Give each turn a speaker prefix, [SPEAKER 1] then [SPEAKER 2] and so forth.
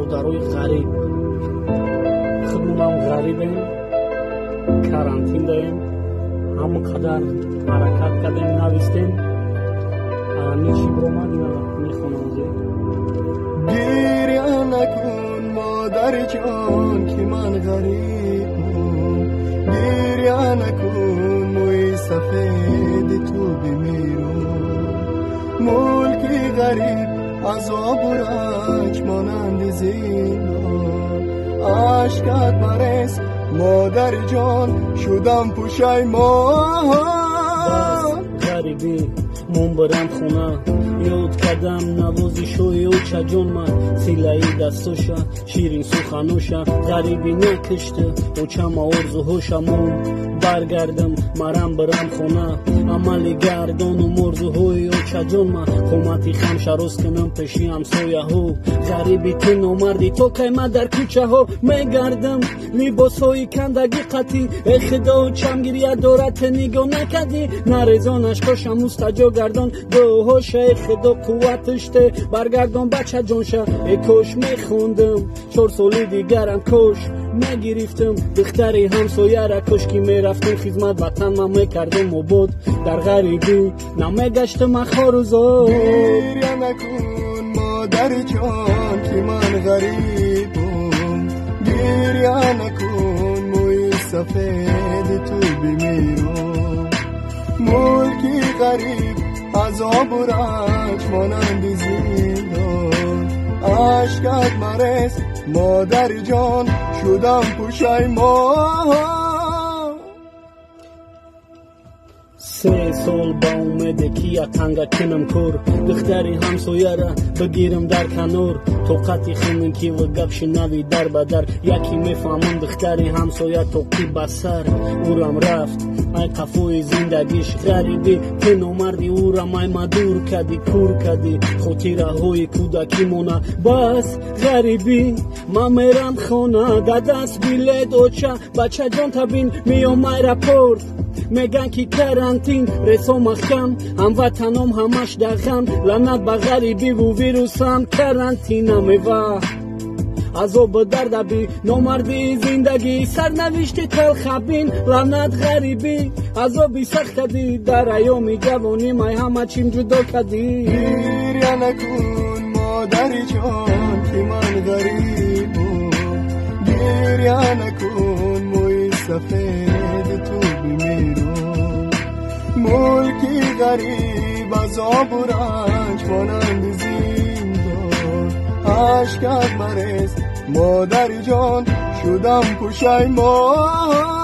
[SPEAKER 1] مادرای غریب خودمونم غریبیم карантин داریم همه قدر حرکت کردیم نویستیم نیچی برومد میخونم
[SPEAKER 2] گریه نکن مادر جان که من غریبم گریه نکن موی سفید تو بمیرم ملکی غریب عذاب و رنج مانند زندان عشقت برس مادر جان شدم پشیمان
[SPEAKER 1] غریبی من برم خونه یاد کردم نوازشوی او چجون من سیلایی دستوشا شیرین سخنوشا غریبی نکشته او چم آرزوهاشا من برگردم مرم برم خونه عملی گردان و مرزوهای او چجون من خومتی خمشه روز کنم پشی همسایه ها غریبی تو نامردی تو که من در کوچه ها میگردم لباس های کندگی قطی ای خدا چم گریه دارد نگاه نکردی نرزانش کاشم مستجا گردان دوهاش ای خدا قوتش ده برگردان بچه جانشه ای کاش میخوندم 4 سالی دیگرم کاش میگرفتم دختری همسایه را کاش که میرفتم خدمت وطن من میکردم و بود در غریبی نمیگشتم خاروزا
[SPEAKER 2] گریه نکن مادر جان که من غریبم گریه نکن موی سفید تو بمیرم ملکی غریب عذاب و رنج مانند زندان عشقت مرس مادر جان شدم پشیمان
[SPEAKER 1] 3 سال با اومده که یا تنگا کنم کور دختری همسایه را بگیرم در کنور طاقتی خونن که و گپ شنوی در بدر یکی میفهمم دختری همسایه توقی بسر اورم رفت ای قفوی زندگیش غریبی که نامردی اورم ای مدور کدی کور کدی خاطره های کودکی مونه بس غریبی من میرم خانه دست بیلت اوچه بچه جان تبین میام ایرپورت میگن که کرانتین رسو محکم هموطنام همش در غم لعنت به غریبی و ویروسم کرانتینم و عذاب درد بی نامردی زندگی سرنوشت تلخبین لعنت غریبی عذابی سخت کردی در ایام جوانی من همه چیم جدا کردی
[SPEAKER 2] گریه نکن مادر جان که من غریبم گریه نکن موی سفید تو بمیرم ملکی غریب عذاب و رنج مانند زندان عشقت مرس مادر جان شدم پشیمان